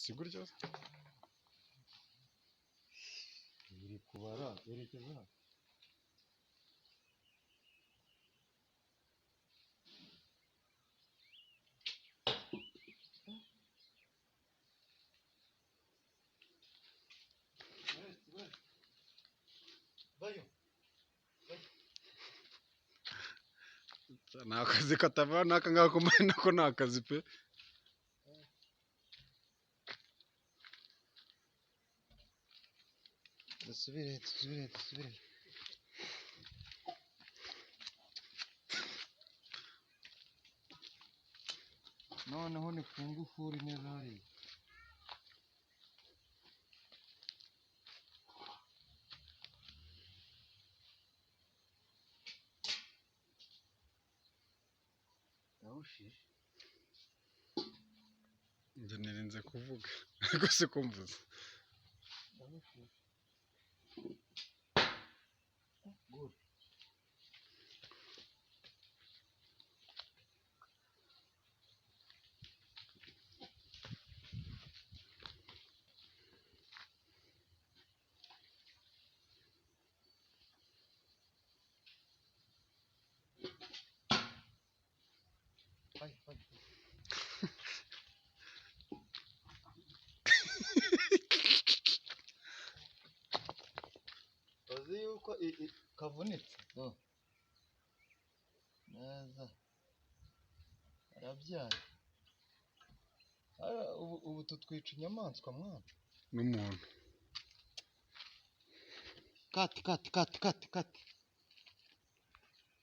si gutyo iri kubara erekeza bayo ni akazi katava n'aka ngaka mbona nako ni akazi pe dusubire noneho ni ku ngufuri neza hariya ndawushishe njye nirinze kuvuga ariko siko mvuze ndawushishe good Bye. Uzi yuko kavunitse neza arabyaye ubu tutwica inyamaswa mwana n'umuntu kati